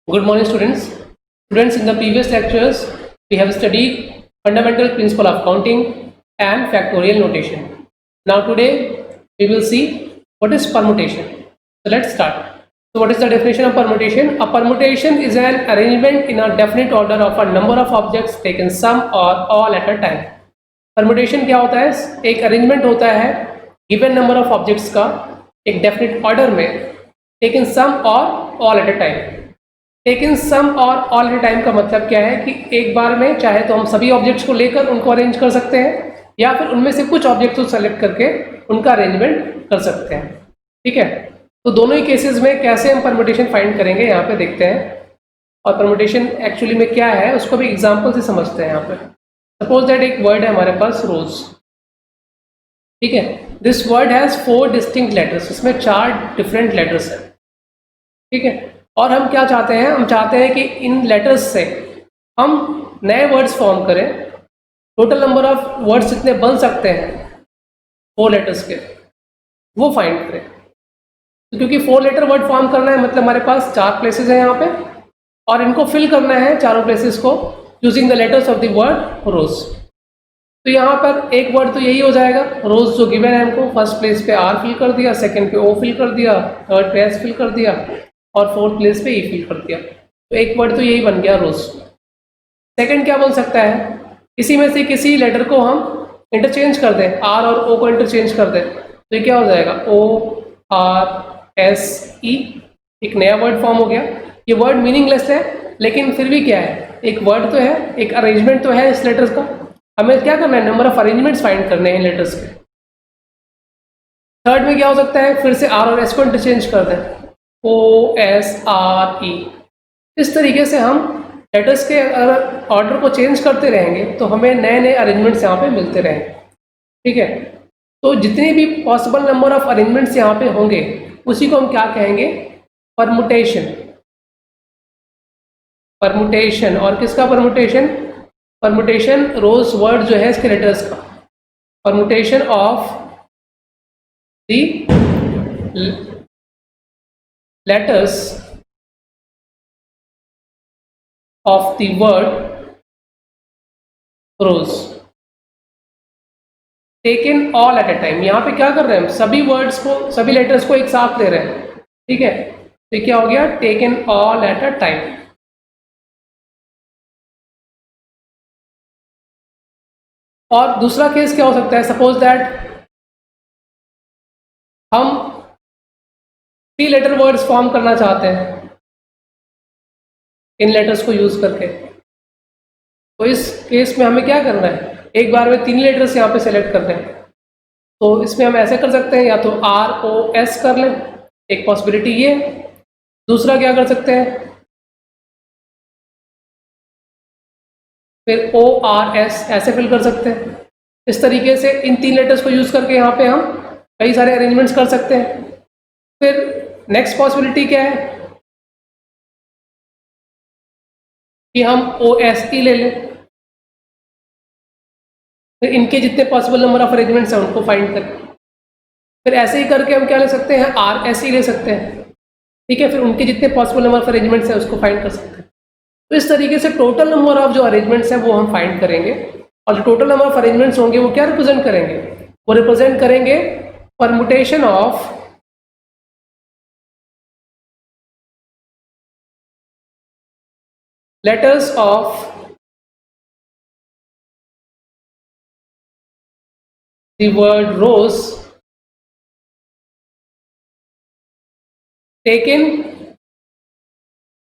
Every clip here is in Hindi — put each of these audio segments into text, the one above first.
Good morning, students. Students, in the previous lectures, we have studied fundamental principle of counting and factorial notation. Now today, we will see what is permutation. So let's start. So what is the definition of permutation? A permutation is an arrangement in a definite order of a number of objects taken some or all at a time. Permutation क्या होता है? एक अरेंजमेंट होता है गिवन नंबर ऑफ ऑब्जेक्ट्स का एक डेफिनेट ऑर्डर में, taken some or all at a time. Taken some or all at a time का मतलब क्या है कि एक बार में चाहे तो हम सभी ऑब्जेक्ट्स को लेकर उनको अरेंज कर सकते हैं या फिर उनमें से कुछ ऑब्जेक्ट्स को सेलेक्ट करके उनका अरेंजमेंट कर सकते हैं। ठीक है, तो दोनों ही केसेस में कैसे हम परमुटेशन फाइंड करेंगे यहाँ पे देखते हैं, और परमुटेशन एक्चुअली में क्या है उसको भी एग्जाम्पल से समझते हैं। यहाँ पे सपोज दैट एक वर्ड है हमारे पास रोज। ठीक है, this word has 4 distinct letters, इसमें 4 डिफरेंट लेटर्स हैं। ठीक है, और हम क्या चाहते हैं, हम चाहते हैं कि इन लेटर्स से हम नए वर्ड्स फॉर्म करें। टोटल नंबर ऑफ वर्ड्स जितने बन सकते हैं 4 लेटर्स के वो फाइंड करें। तो क्योंकि 4 लेटर वर्ड फॉर्म करना है मतलब हमारे पास 4 प्लेसेस हैं यहाँ पे, और इनको फिल करना है चारों प्लेसेस को using the letters of the word rose. तो यहाँ पर एक वर्ड तो यही हो जाएगा रोज जो गिवन है हमको। फर्स्ट प्लेस पे आर फिल कर दिया, सेकंड पे ओ फिल कर दिया, थर्ड पे एस फिल कर दिया और फोर्थ प्लेस पे ई फिल कर दिया। तो एक वर्ड तो यही बन गया रोज। सेकंड क्या बन सकता है, इसी में से किसी लेटर को हम इंटरचेंज कर दें, आर और ओ को इंटरचेंज कर दें, तो ये क्या हो जाएगा ओ आर एस ई, एक नया वर्ड फॉर्म हो गया। ये वर्ड मीनिंगलेस है लेकिन फिर भी क्या है, एक वर्ड तो है, एक अरेंजमेंट तो है इस लेटर्स का। हमें क्या करना है, नंबर ऑफ अरेंजमेंट्स फाइंड करने हैं लेटर्स के। थर्ड में क्या हो सकता है, फिर से आर और एस को इंटरचेंज कर दें, ओ एस आर ई। इस तरीके से हम लेटर्स के अगर ऑर्डर को चेंज करते रहेंगे तो हमें नए नए अरेंजमेंट्स यहाँ पे मिलते रहेंगे। ठीक है, तो जितने भी पॉसिबल नंबर ऑफ अरेंजमेंट्स यहाँ पे होंगे उसी को हम क्या कहेंगे, परमुटेशन। परमुटेशन, और किसका परमुटेशन, परमुटेशन रोज वर्ड जो है इसके लेटर्स का। Permutation of the letters of the word rose taken all at a time. यहाँ पे क्या कर रहे हैं हम, सभी वर्ड्स को, सभी लेटर्स को एक साथ ले रहे हैं। ठीक है, तो क्या हो गया, taken all at a time. और दूसरा केस क्या हो सकता है, सपोज दैट हम 3 लेटर वर्ड्स फॉर्म करना चाहते हैं इन लेटर्स को यूज करके। तो इस केस में हमें क्या करना है, एक बार में 3 लेटर्स यहाँ पे सेलेक्ट करने हैं। तो इसमें हम ऐसे कर सकते हैं, या तो आर ओ एस कर लें, एक पॉसिबिलिटी ये। दूसरा क्या कर सकते हैं, फिर ओ आर एस ऐसे फिल कर सकते हैं। इस तरीके से इन 3 लेटर्स को यूज करके यहाँ पे हम कई सारे अरेंजमेंट्स कर सकते हैं। फिर नेक्स्ट पॉसिबिलिटी क्या है कि हम ओ एस ई ले लें, फिर इनके जितने पॉसिबल नंबर ऑफ अरेंजमेंट्स हैं उनको फाइंड करें। फिर ऐसे ही करके हम क्या ले सकते हैं, आर एस ई ले सकते हैं। ठीक है, फिर उनके जितने पॉसिबल नंबर ऑफ अरेंजमेंट्स हैं उसको फाइंड कर सकते हैं। तो इस तरीके से टोटल नंबर ऑफ जो अरेंजमेंट्स हैं वो हम फाइंड करेंगे, और जो टोटल नंबर ऑफ अरेंजमेंट्स होंगे वो क्या रिप्रेजेंट करेंगे, वो रिप्रेजेंट करेंगे permutation of letters of the word rose taken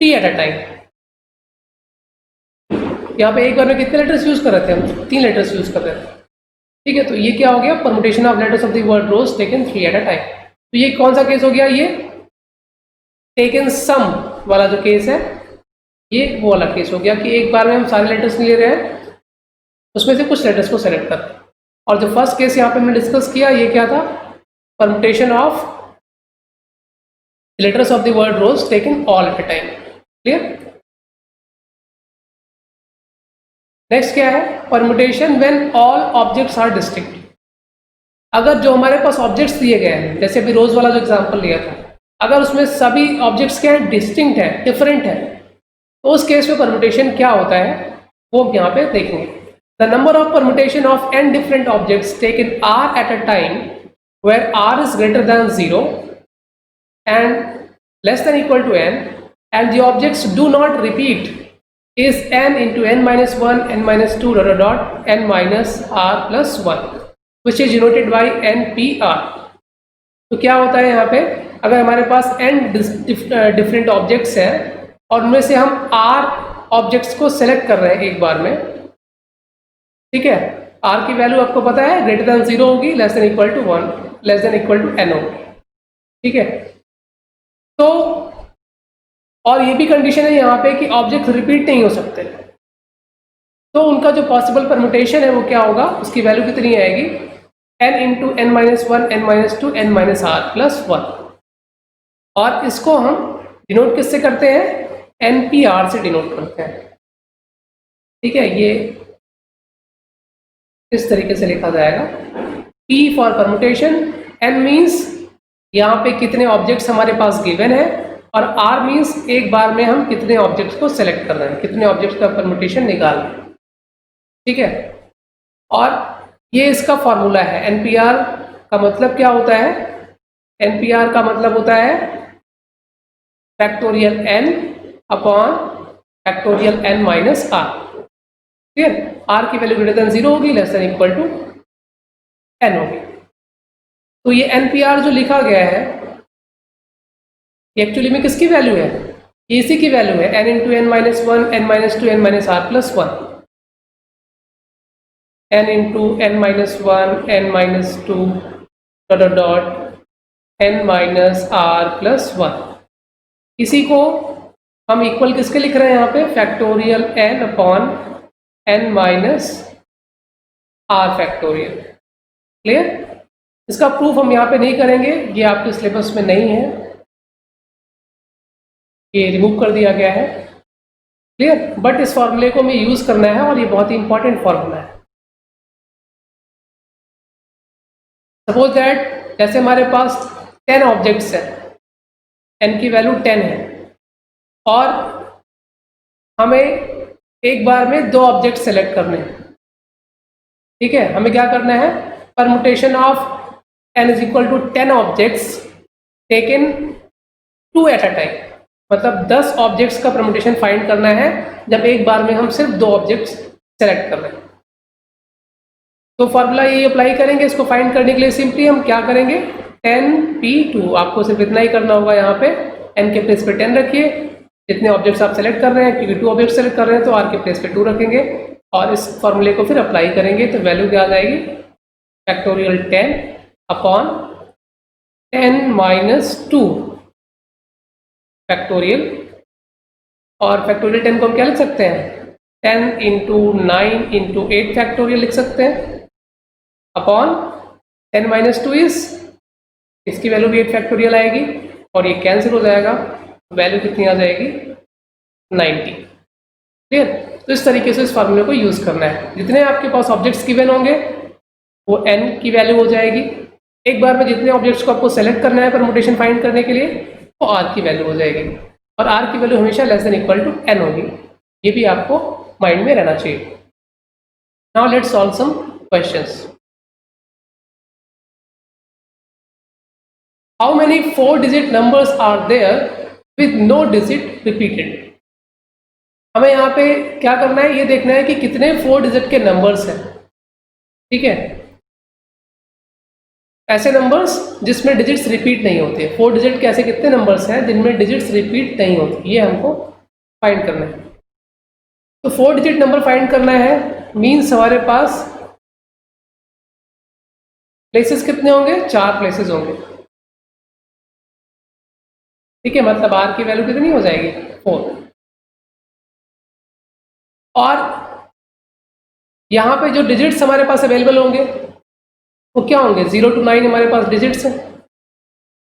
3 at a time। यहाँ पे एक बार में कितने लेटर्स यूज कर रहे थे हम, 3 लेटर्स यूज कर रहे थे। ठीक है, तो ये क्या हो गया, permutation of letters of the word rose taken 3 at a time. तो ये कौन सा केस हो गया, ये टेकन सम वाला जो केस है, ये वो वाला केस हो गया कि एक बार में हम सारे लेटर्स नहीं ले रहे हैं, उसमें से कुछ लेटर्स को सेलेक्ट कर। और जो फर्स्ट केस यहाँ पे हमने डिस्कस किया ये क्या था, permutation of letters of the word rose taken all at a time. Clear. Next क्या है, permutation when all objects are distinct. अगर जो हमारे पास ऑब्जेक्ट्स दिए गए हैं, जैसे अभी रोज वाला जो एग्जांपल लिया था, अगर उसमें सभी ऑब्जेक्ट्स क्या है, डिस्टिंक्ट है, डिफरेंट है, तो उस केस में परमुटेशन क्या होता है वो हम यहाँ पे देखेंगे। The number of permutation of n different objects taken r at a time where r is greater than 0 and less than equal to n and the objects do not repeat is n into n minus 1 n minus 2 dot dot dot n minus r plus 1 which is denoted by npr। तो क्या होता है यहाँ पे, अगर हमारे पास n डिफरेंट ऑब्जेक्ट्स हैं और उनमें से हम r ऑब्जेक्ट्स को सेलेक्ट कर रहे हैं एक बार में, ठीक है, r की वैल्यू आपको पता है ग्रेटर देन 0 होगी, less than equal to 1, less than equal to n होगी, ठीक है। तो और ये भी कंडीशन है यहाँ पे कि ऑब्जेक्ट रिपीट नहीं हो सकते, तो उनका जो पॉसिबल परमुटेशन है वो क्या होगा, उसकी वैल्यू कितनी आएगी, n into n minus 1 n minus 2 n minus r plus 1। और इसको हम डिनोट किससे करते हैं, npr से डिनोट करते हैं, ठीक है। ये इस तरीके से लिखा जाएगा, p for permutation, n means यहाँ पे कितने ऑब्जेक्ट्स हमारे पास गिवन है, और r मीन्स एक बार में हम कितने ऑब्जेक्ट्स को सेलेक्ट कर रहे हैं, कितने ऑब्जेक्ट्स का परमुटेशन निकाल रहे हैं, ठीक है। और ये इसका फॉर्मूला है, npr का मतलब क्या होता है, npr का मतलब होता है factorial n upon factorial n minus r, ठीक है। r की वैल्यू ग्रेटर देन 0 होगी, less than equal to n होगी। तो ये npr जो लिखा गया है ये एक्चुअली में किसकी वैल्यू है, ये इसी की वैल्यू है, n into n minus 1 n minus 2 n minus r plus 1, n into n minus 1 n minus 2 dot dot dot n minus r plus 1। इसी को हम इक्वल किसके लिख रहे हैं यहाँ पे, factorial n upon n minus r factorial. Clear? इसका प्रूफ हम यहाँ पे नहीं करेंगे, ये आपके सिलेबस में नहीं है, ये रिमूव कर दिया गया है, क्लियर। बट इस फॉर्मूले को हमें यूज करना है और ये बहुत ही इंपॉर्टेंट फॉर्मूला है। सपोज दैट जैसे हमारे पास 10 ऑब्जेक्ट्स हैं, n की वैल्यू 10 है, और हमें एक बार में 2 ऑब्जेक्ट सेलेक्ट करने हैं, ठीक है। हमें क्या करना है, permutation of n is equal to 10 objects taken 2 at a time, मतलब 10 ऑब्जेक्ट्स का परमुटेशन फाइंड करना है जब एक बार में हम सिर्फ 2 ऑब्जेक्ट्स सेलेक्ट कर रहे हैं। तो फॉर्मूला ये अप्लाई करेंगे, इसको फाइंड करने के लिए सिंपली हम क्या करेंगे, 10p2, आपको सिर्फ इतना ही करना होगा, यहाँ पे n के प्लेस पे 10 रखिए, जितने ऑब्जेक्ट्स आप सेलेक्ट कर रहे हैं, क्योंकि 2 ऑब्जेक्ट सेलेक्ट कर रहे हैं तो r के प्लेस पे 2 रखेंगे, और इस फॉर्मूले को फिर अप्लाई करेंगे तो वैल्यू क्या आ जाएगी, फैक्टोरियल 10 अपॉन 10 माइनस 2 फैक्टोरियल, और फैक्टोरियल 10 को हम क्या लिख सकते हैं, 10 इंटू 9 इंटू 8 फैक्टोरियल लिख सकते हैं, अपॉन 10 माइनस 2 इज, इसकी वैल्यू भी 8 फैक्टोरियल आएगी, और ये कैंसिल हो जाएगा, वैल्यू कितनी आ जाएगी, 90। क्लियर? तो इस तरीके से इस फार्मूले को यूज करना है, जितने आपके पास ऑब्जेक्ट्स गिवन होंगे वो n की वैल्यू हो जाएगी, एक बार में जितने ऑब्जेक्ट्स को आपको सेलेक्ट करना है परमुटेशन फाइंड करने के लिए वो r की वैल्यू हो जाएगी, और r की वैल्यू हमेशा less than equal to n होगी, ये भी आपको माइंड में रहना चाहिए। Now let's solve some questions. How many 4 digit numbers are there with no digit repeated. हमें यहाँ पे क्या करना है, ये देखना है कि कितने 4 डिजिट के नंबर्स हैं, ठीक है, ऐसे नंबर्स जिसमें डिजिट्स रिपीट नहीं होते। 4 डिजिट के ऐसे कितने नंबर्स हैं जिनमें डिजिट्स रिपीट नहीं होती, ये हमको फाइंड करना है। तो 4 डिजिट नंबर फाइंड करना है मीन्स हमारे पास प्लेसेस कितने होंगे, 4 प्लेसेस होंगे, ठीक है, मतलब r की वैल्यू कितनी हो जाएगी, 4। और यहाँ पे जो डिजिट्स हमारे पास अवेलेबल होंगे वो क्या होंगे, 0 to 9 हमारे पास डिजिट्स हैं,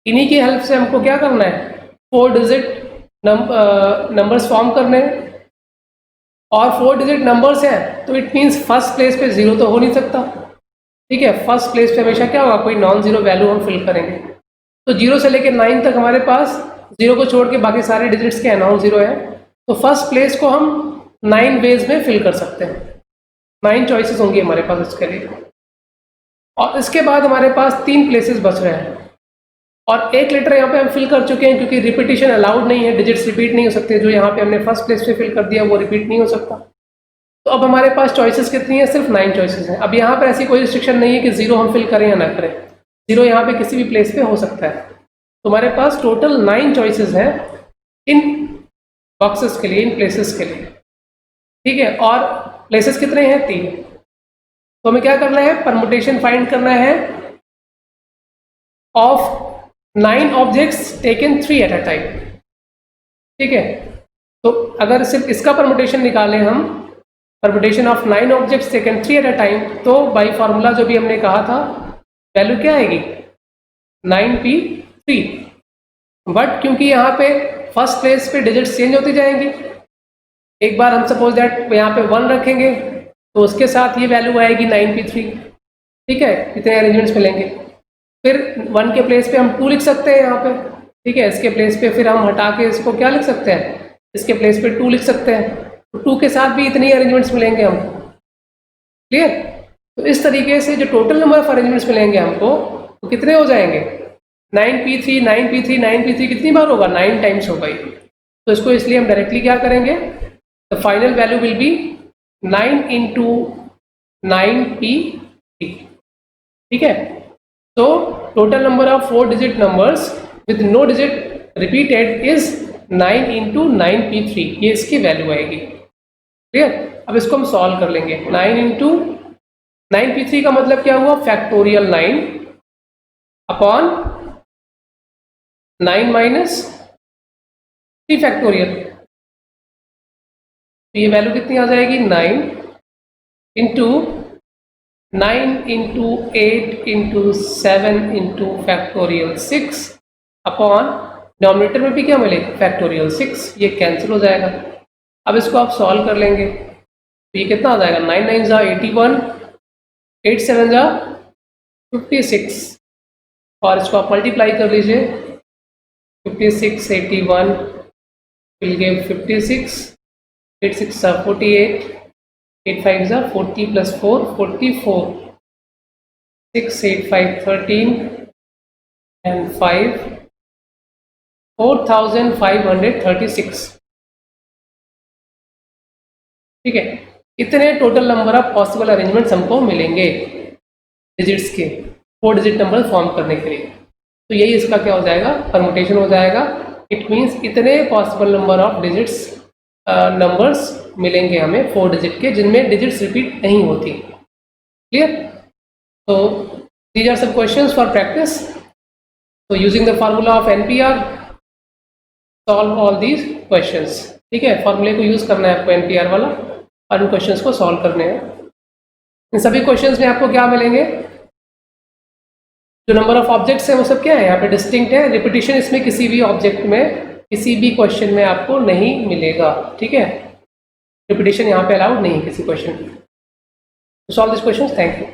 इन्हीं की हेल्प से हमको क्या करना है, 4 डिजिट नंबर्स फॉर्म करने हैं, और 4 डिजिट नंबर्स हैं तो इट मीन्स फर्स्ट प्लेस पे 0 तो हो नहीं सकता, ठीक है, फर्स्ट प्लेस पे हमेशा क्या होगा, कोई नॉन जीरो वैल्यू हम फिल करेंगे, तो 0 से लेकर 9 तक हमारे पास 0 को छोड़ के बाकी सारे डिजिट्स के नॉन जीरो है। तो फर्स्ट प्लेस को हम 9 वेज में फिल कर सकते हैं, 9 चॉइसेस होंगी हमारे पास इसके लिए। और इसके बाद हमारे पास 3 प्लेसेस बच रहे हैं और एक लेटर यहाँ पे हम फिल कर चुके हैं, क्योंकि रिपीटिशन अलाउड नहीं है, डिजिट्स रिपीट नहीं हो सकते। जो यहाँ पे हमने फर्स्ट प्लेस पे फिल कर दिया वो रिपीट नहीं हो सकता। तो अब हमारे पास चॉइसेस कितनी है? सिर्फ 9 चॉइसेस हैं। अब यहाँ पर ऐसी कोई रिस्ट्रिक्शन नहीं है कि 0 हम फिल करें या ना करें, 0 यहाँ पे किसी भी प्लेस पे हो सकता है। तो हमारे पास टोटल 9 चॉइसेस हैं इन बॉक्सेस के लिए, इन प्लेसेस के लिए, ठीक है। और प्लेसेस कितने हैं? 3। तो हमें क्या करना है? परमुटेशन फाइंड करना है of 9 objects taken 3 at a time, ठीक है। तो अगर सिर्फ इसका परमुटेशन निकालें हम, permutation of 9 objects taken 3 at a time, तो बाई फार्मूला जो भी हमने कहा था वैल्यू क्या आएगी? 9p3। बट क्योंकि यहाँ पे फर्स्ट प्लेस पे डिजिट्स चेंज होती जाएंगी, एक बार हम सपोज दैट यहाँ पे 1 रखेंगे तो उसके साथ ये वैल्यू आएगी 9p3, ठीक है। कितने अरेंजमेंट्स मिलेंगे? फिर 1 के प्लेस पे हम 2 लिख सकते हैं यहाँ पे, ठीक है। इसके प्लेस पे फिर हम हटा के इसको क्या लिख सकते हैं? इसके प्लेस पे 2 लिख सकते हैं। तो 2 के साथ भी इतने ही अरेंजमेंट्स मिलेंगे हमको, क्लियर। तो इस तरीके से जो टोटल नंबर ऑफ अरेंजमेंट्स मिलेंगे हमको वो कितने हो जाएंगे? 9p3 9p3 9p3 कितनी बार होगा? 9 टाइम्स होगा। तो इसको इसलिए हम डायरेक्टली क्या करेंगे? The final value will be 9 into 9p3, ठीक है। तो total number of 4 digit numbers with no digit repeated is 9 into 9p3, ये इसकी वैल्यू आएगी, क्लियर। अब इसको हम सॉल्व कर लेंगे। 9 into 9p3 का मतलब क्या हुआ? Factorial 9 upon 9 minus 3 factorial. तो ये वैल्यू कितनी आ जाएगी? 9 into 9 into 8 into 7 into factorial 6 upon denominator में भी क्या मिलेगा? फैक्टोरियल 6। ये कैंसिल हो जाएगा। अब इसको आप सॉल्व कर लेंगे तो ये कितना आ जाएगा? 9 9 जा 81, 8 7 जा 56, और इसको आप मल्टीप्लाई कर लीजिए। 56 81 विल गिव 56, 8 6 जा 48, 8 5 जा 40 प्लस 4 44, 6 8 5 13 and 5 4536, ठीक है। इतने total number of possible arrangements हमको मिलेंगे डिजिट्स के 4 डिजिट नंबर फॉर्म करने के लिए। तो यही इसका क्या हो जाएगा? परमुटेशन हो जाएगा। इट मीन्स इतने possible number of digits numbers मिलेंगे हमें 4 डिजिट के, जिनमें डिजिट्स रिपीट नहीं होती, क्लियर। तो these are some questions for practice. तो using the formula of NPR solve all these questions, ठीक है। फॉर्मूले को यूज करना है आपको एनपीआर वाला, और इन क्वेश्चंस को सॉल्व करने हैं। इन सभी क्वेश्चंस में आपको क्या मिलेंगे? जो नंबर ऑफ ऑब्जेक्ट्स हैं वो सब क्या है? यहाँ पे डिस्टिंक्ट है। रिपीटिशन इसमें किसी भी ऑब्जेक्ट में, किसी भी क्वेश्चन में आपको नहीं मिलेगा, ठीक है। रिपीटिशन यहाँ पे अलाउड नहीं है किसी क्वेश्चन में। Solve this question. Thank you.